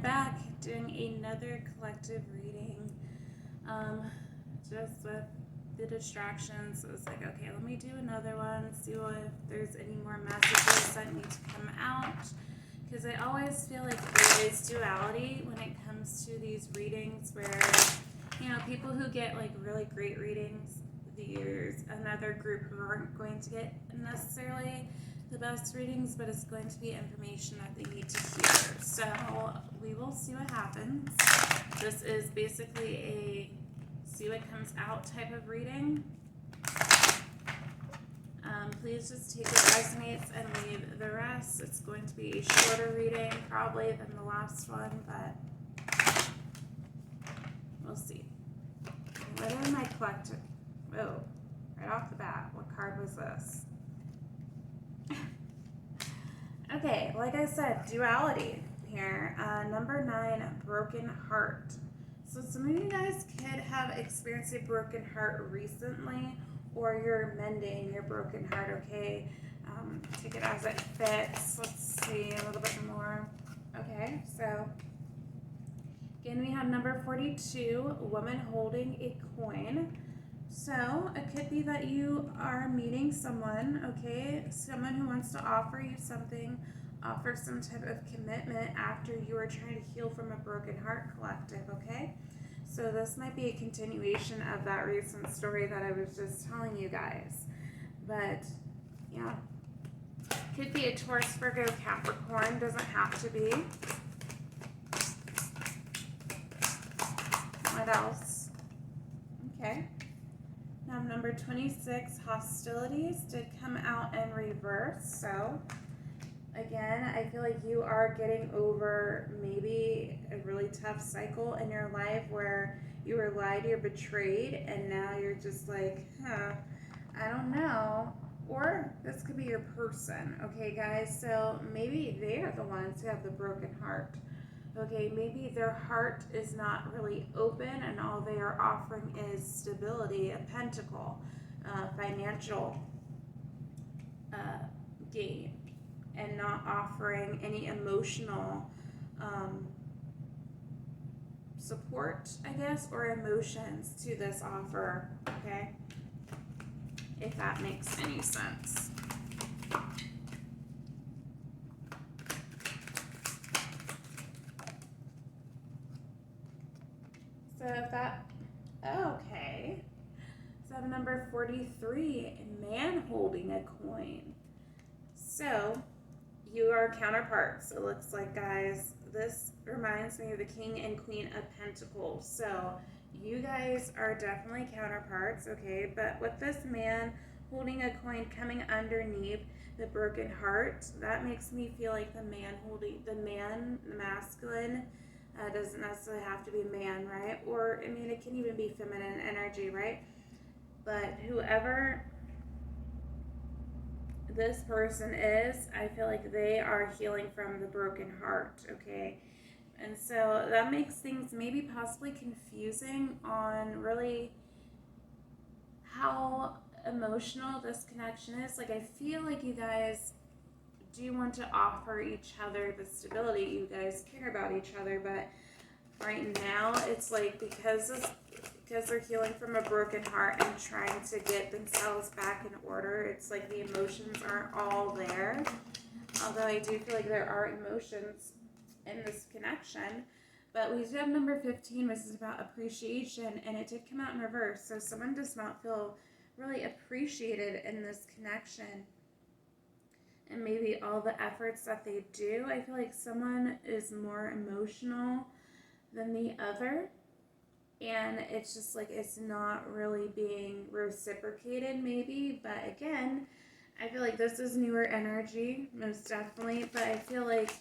back doing another collective reading. Just with the distractions, it was like, okay, let me do another one, see if there's any more messages that need to come out. Because I always feel like there is duality when it comes to these readings where, people who get like really great readings, there's another group who aren't going to get necessarily the best readings, but it's going to be information that they need to hear. So we will see what happens. This is basically a see what comes out type of reading. Please just take what resonates and leave the rest. It's going to be a shorter reading probably than the last one, but we'll see. What are my collective? Oh, right off the bat, what card was this? Okay, like I said, duality here. Number 9, broken heart. So some of you guys could have experienced a broken heart recently, or you're mending your broken heart, okay? Take it as it fits. Let's see a little bit more. Okay, so again, we have number 42, woman holding a coin. So it could be that you are meeting someone, okay? Someone who wants to offer you something, offer some type of commitment after you are trying to heal from a broken heart collective, okay? So this might be a continuation of that recent story that I was just telling you guys. But yeah, could be a Taurus, Virgo, Capricorn, doesn't have to be. What else? Okay. Now number 26, hostilities did come out in reverse. So again, I feel like you are getting over maybe a really tough cycle in your life where you were lied, you're betrayed, and now you're just like, I don't know. Or this could be your person, okay, guys? So maybe they are the ones who have the broken heart. Okay, maybe their heart is not really open and all they are offering is stability, a pentacle, financial gain, and not offering any emotional support, I guess, or emotions to this offer, okay? If that makes any sense. So if that, okay. So I have number 43, a man holding a coin. So you are counterparts, it looks like, guys. This reminds me of the King and Queen of Pentacles. So you guys are definitely counterparts, okay? But with this man holding a coin coming underneath the broken heart, that makes me feel like the masculine, doesn't necessarily have to be man, right? Or, I mean, it can even be feminine energy, right? But whoever this person is, I feel like they are healing from the broken heart, okay? And so that makes things maybe possibly confusing on really how emotional this connection is. Like, I feel like you guys do want to offer each other the stability. You guys care about each other, but right now it's like because they're healing from a broken heart and trying to get themselves back in order, it's like the emotions aren't all there. Although I do feel like there are emotions in this connection. But we do have number 15, which is about appreciation, and it did come out in reverse. So someone does not feel really appreciated in this connection. And maybe all the efforts that they do, I feel like someone is more emotional than the other. And it's just like it's not really being reciprocated maybe. But again, I feel like this is newer energy, most definitely. But I feel like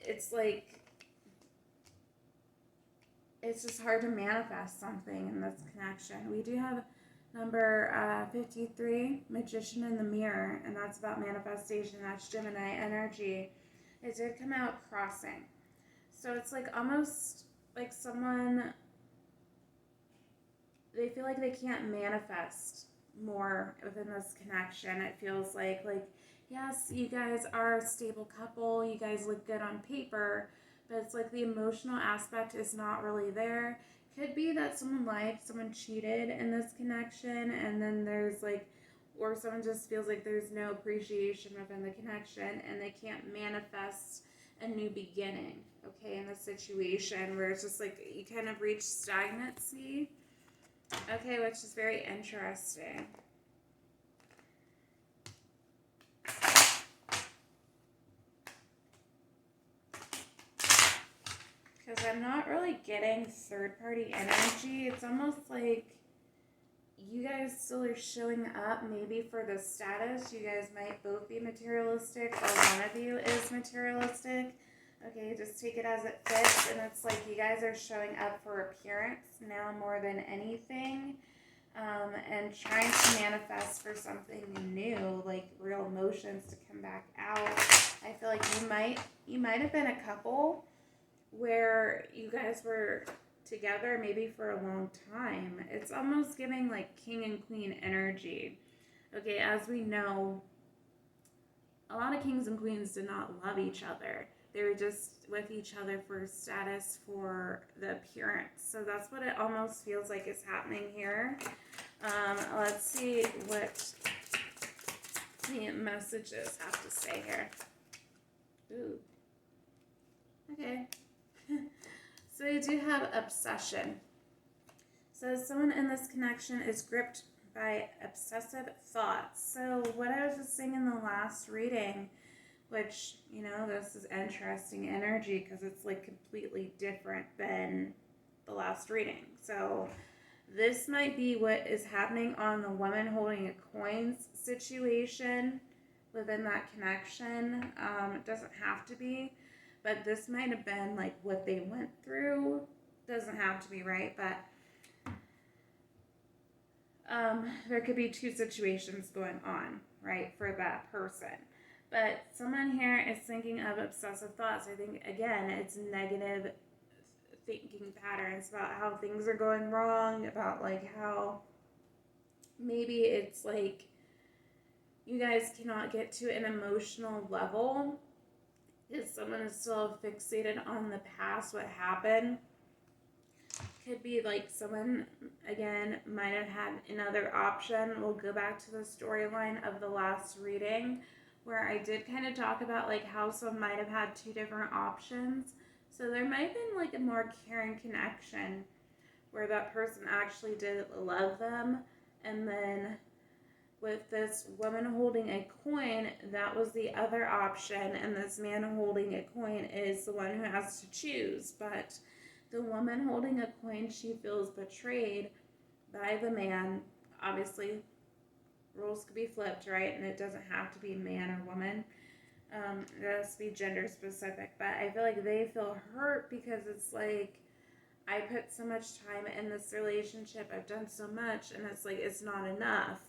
it's just hard to manifest something in this connection. We do have number 53, Magician in the Mirror, and that's about manifestation. That's Gemini energy. It did come out crossing. So it's like almost like someone, they feel like they can't manifest more within this connection. It feels like yes, you guys are a stable couple, you guys look good on paper, but it's like the emotional aspect is not really there. Could be that someone lied, someone cheated in this connection, and then there's like, or someone just feels like there's no appreciation within the connection and they can't manifest a new beginning, okay, in the situation where it's just like you kind of reach stagnancy, okay, which is very interesting. Because I'm not really getting third-party energy. It's almost like you guys still are showing up maybe for the status. You guys might both be materialistic or one of you is materialistic. Okay, just take it as it fits. And it's like you guys are showing up for appearance now more than anything. And trying to manifest for something new, like real emotions to come back out. I feel like you might have been a couple where you guys were together maybe for a long time. It's almost giving like king and queen energy. Okay, as we know, a lot of kings and queens did not love each other. They were just with each other for status, for the appearance. So that's what it almost feels like is happening here. Let's see what the messages have to say here. Ooh. Okay. So you do have obsession. So someone in this connection is gripped by obsessive thoughts. So what I was just saying in the last reading, which, you know, this is interesting energy because it's like completely different than the last reading. So this might be what is happening on the woman holding a coins situation within that connection. It doesn't have to be, but this might have been like what they went through. Doesn't have to be, right? But there could be two situations going on, right, for that person. But someone here is thinking of obsessive thoughts. I think, again, it's negative thinking patterns about how things are going wrong, about like how maybe it's like you guys cannot get to an emotional level if someone is still fixated on the past, what happened. Could be like someone, again, might have had another option. We'll go back to the storyline of the last reading where I did kind of talk about like how someone might have had two different options. So there might have been like a more caring connection where that person actually did love them. And then with this woman holding a coin, that was the other option. And this man holding a coin is the one who has to choose. But the woman holding a coin, she feels betrayed by the man. Obviously, roles could be flipped, right? And it doesn't have to be man or woman. It has to be gender specific. But I feel like they feel hurt because it's like, I put so much time in this relationship. I've done so much. And it's like, it's not enough.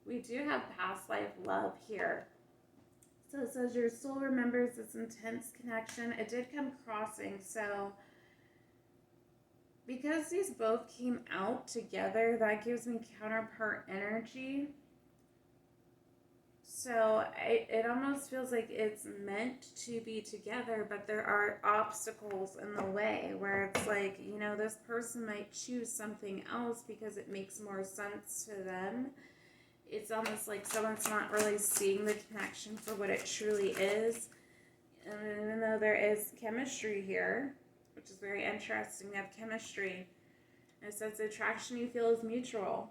We do have past life love here. So it says your soul remembers this intense connection. It did come crossing. So because these both came out together, that gives me counterpart energy. So it almost feels like it's meant to be together, but there are obstacles in the way where it's like, you know, this person might choose something else because it makes more sense to them. It's almost like someone's not really seeing the connection for what it truly is. And even though there is chemistry here, which is very interesting, we have chemistry. And it says the attraction you feel is mutual.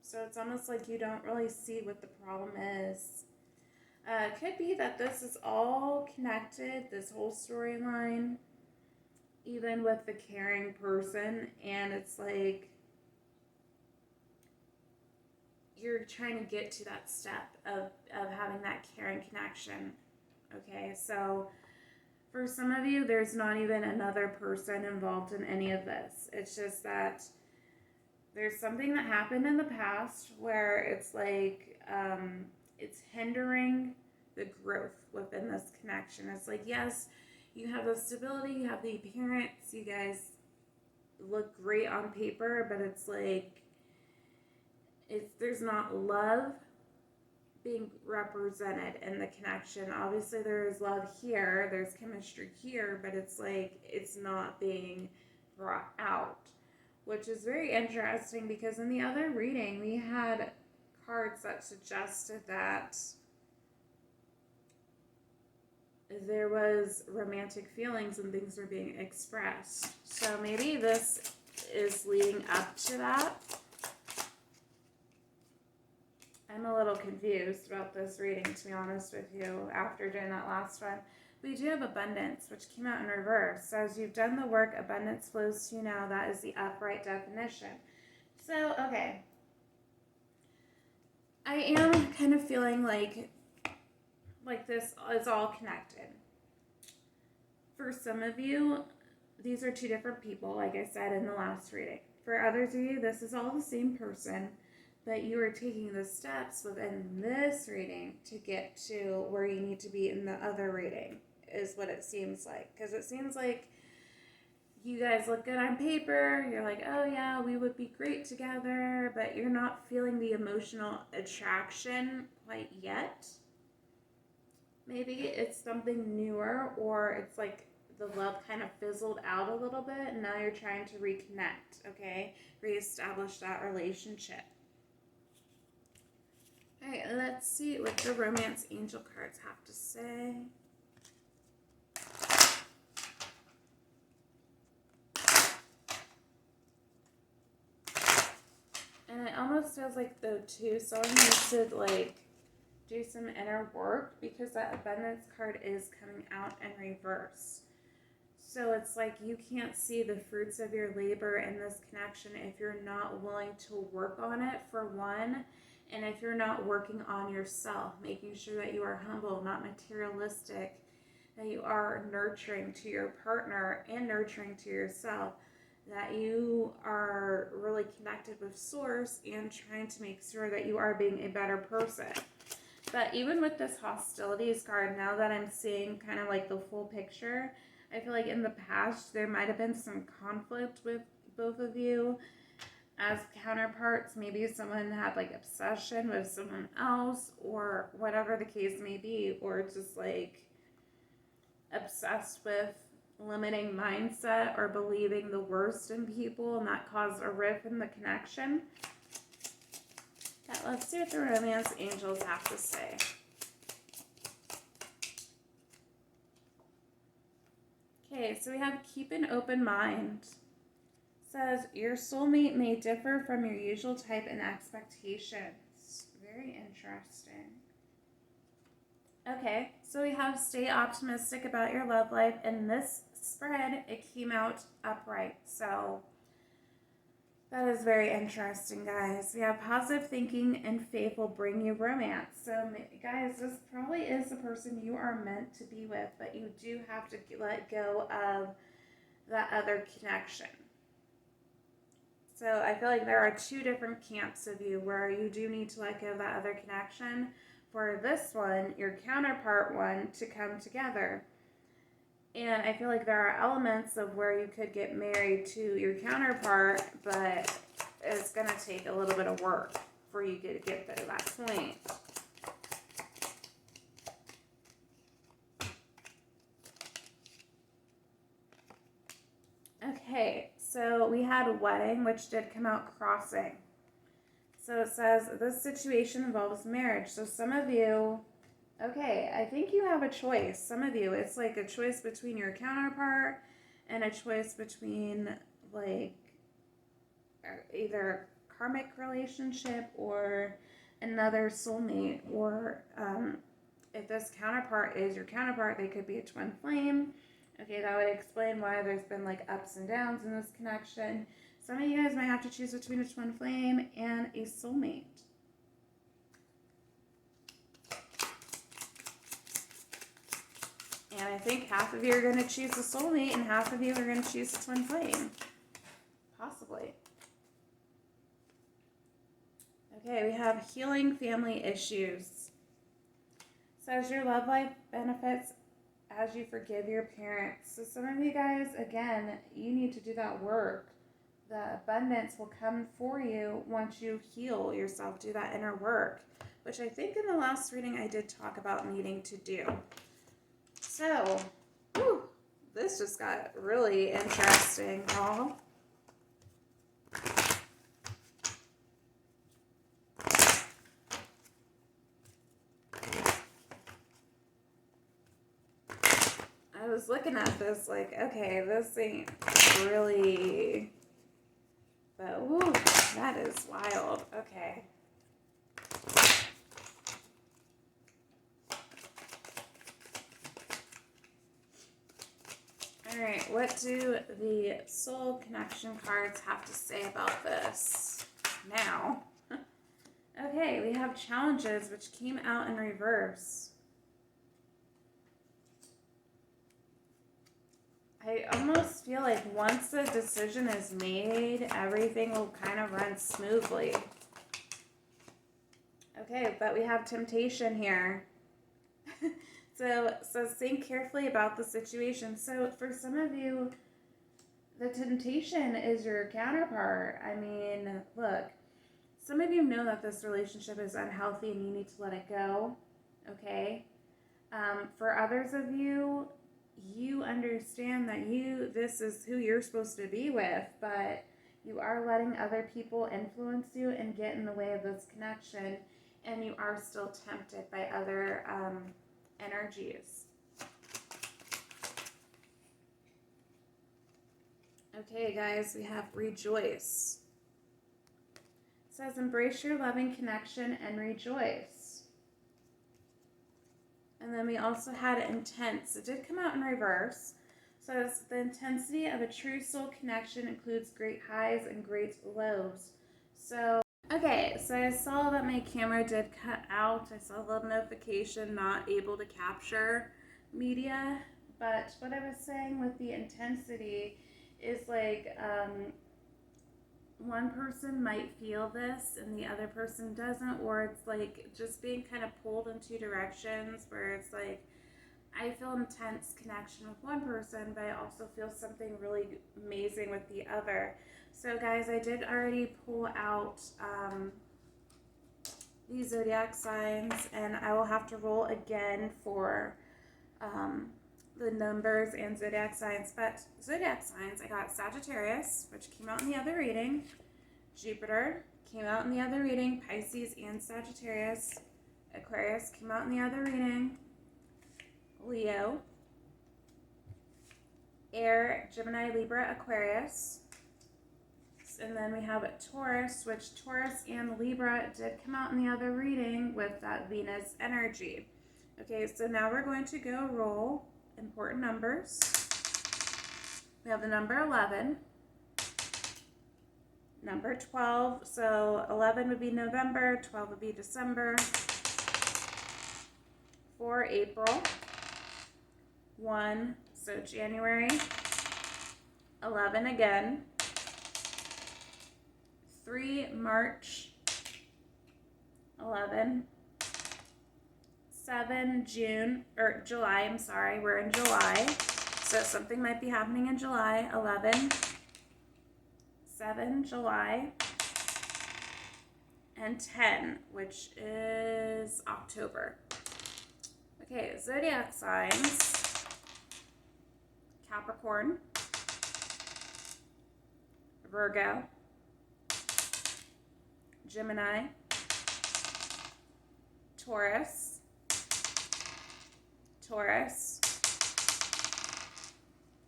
So it's almost like you don't really see what the problem is. It could be that this is all connected, this whole storyline, even with the caring person. And it's like you're trying to get to that step of having that caring connection. Okay, so for some of you, there's not even another person involved in any of this. It's just that there's something that happened in the past where it's like it's hindering the growth within this connection. It's like, yes, you have the stability, you have the appearance, you guys look great on paper, but it's like there's not love being represented in the connection. Obviously there is love here, there's chemistry here, but it's like it's not being brought out, which is very interesting because in the other reading we had cards that suggested that there was romantic feelings and things were being expressed. So maybe this is leading up to that. I'm a little confused about this reading, to be honest with you, after doing that last one. We do have abundance, which came out in reverse. So as you've done the work, abundance flows to you now. That is the upright definition. So, okay. I am kind of feeling like this is all connected. For some of you, these are two different people, like I said in the last reading. For others of you, this is all the same person, but you are taking the steps within this reading to get to where you need to be in the other reading, is what it seems like. Because it seems like you guys look good on paper, you're like, oh yeah, we would be great together, but you're not feeling the emotional attraction quite yet. Maybe it's something newer, or it's like the love kind of fizzled out a little bit, and now you're trying to reconnect, okay? Reestablish that relationship. All right, let's see what the romance angel cards have to say. And it almost feels like, though, too, someone needs to, like, do some inner work, because that abundance card is coming out in reverse. So it's like you can't see the fruits of your labor in this connection if you're not willing to work on it, for one, and if you're not working on yourself, making sure that you are humble, not materialistic, that you are nurturing to your partner and nurturing to yourself, that you are really connected with Source and trying to make sure that you are being a better person. But even with this hostilities card, now that I'm seeing kind of like the full picture, I feel like in the past there might have been some conflict with both of you as counterparts. Maybe someone had like obsession with someone else, or whatever the case may be, or just like obsessed with limiting mindset or believing the worst in people, and that caused a rift in the connection. Let's see what the romance angels have to say. Okay, so we have keep an open mind. It says your soulmate may differ from your usual type and expectations. Very interesting. Okay, so we have stay optimistic about your love life, and this spread, it came out upright. So that is very interesting, guys. We have positive thinking and faith will bring you romance. So, guys, this probably is the person you are meant to be with, but you do have to let go of that other connection. So I feel like there are two different camps of you where you do need to let go of that other connection. For this one, your counterpart one, to come together. And I feel like there are elements of where you could get married to your counterpart, but it's going to take a little bit of work for you to get to that point. Okay, so we had a wedding, which did come out crossing. So it says, this situation involves marriage. So some of you... Okay, I think you have a choice. Some of you, it's like a choice between your counterpart and a choice between like either karmic relationship or another soulmate, or if this counterpart is your counterpart, they could be a twin flame. Okay, that would explain why there's been like ups and downs in this connection. Some of you guys might have to choose between a twin flame and a soulmate. And I think half of you are going to choose a soulmate and half of you are going to choose a twin flame. Possibly. Okay, we have healing family issues. Says your love life benefits as you forgive your parents. So some of you guys, again, you need to do that work. The abundance will come for you once you heal yourself, do that inner work. which I think in the last reading I did talk about needing to do. So, whew, this just got really interesting, y'all. I was looking at this like, okay, this ain't really, but woo, that is wild. Okay. All right, what do the soul connection cards have to say about this now? Okay, we have challenges, which came out in reverse. I almost feel like once the decision is made, everything will kind of run smoothly. Okay, but we have temptation here. So think carefully about the situation. So for some of you, the temptation is your counterpart. I mean, look, some of you know that this relationship is unhealthy and you need to let it go. Okay? For others of you, you understand that this is who you're supposed to be with, but you are letting other people influence you and get in the way of this connection, and you are still tempted by other energies. Okay, guys, we have rejoice. It says, embrace your loving connection and rejoice. And then we also had intense. It did come out in reverse. So it says, the intensity of a true soul connection includes great highs and great lows. So, okay, so I saw that my camera did cut out. I saw a little notification, not able to capture media. But what I was saying with the intensity is like, one person might feel this and the other person doesn't, or it's like just being kind of pulled in two directions where it's like, I feel intense connection with one person, but I also feel something really amazing with the other. So guys, I did already pull out these zodiac signs, and I will have to roll again for the numbers and zodiac signs. But zodiac signs, I got Sagittarius, which came out in the other reading. Jupiter came out in the other reading. Pisces and Sagittarius. Aquarius came out in the other reading. Leo, Air, Gemini, Libra, Aquarius. And then we have Taurus, which Taurus and Libra did come out in the other reading with that Venus energy. Okay, so now we're going to go roll important numbers. We have the number 11, number 12. So 11 would be November, 12 would be December, 4 April, 1, so January, 11 again, 3 March, 11, 7 June, or July, I'm sorry, we're in July, so something might be happening in July, 11, 7 July, and 10, which is October. Okay, zodiac signs. Capricorn, Virgo, Gemini, Taurus,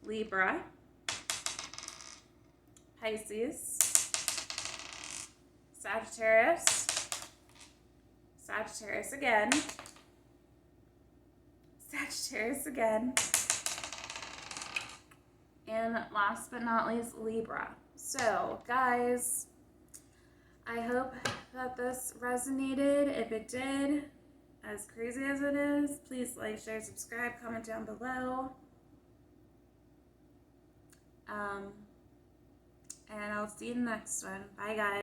Libra, Pisces, Sagittarius again, and last but not least, Libra. So, guys, I hope that this resonated. If it did, as crazy as it is, please like, share, subscribe, comment down below. And I'll see you in the next one. Bye, guys.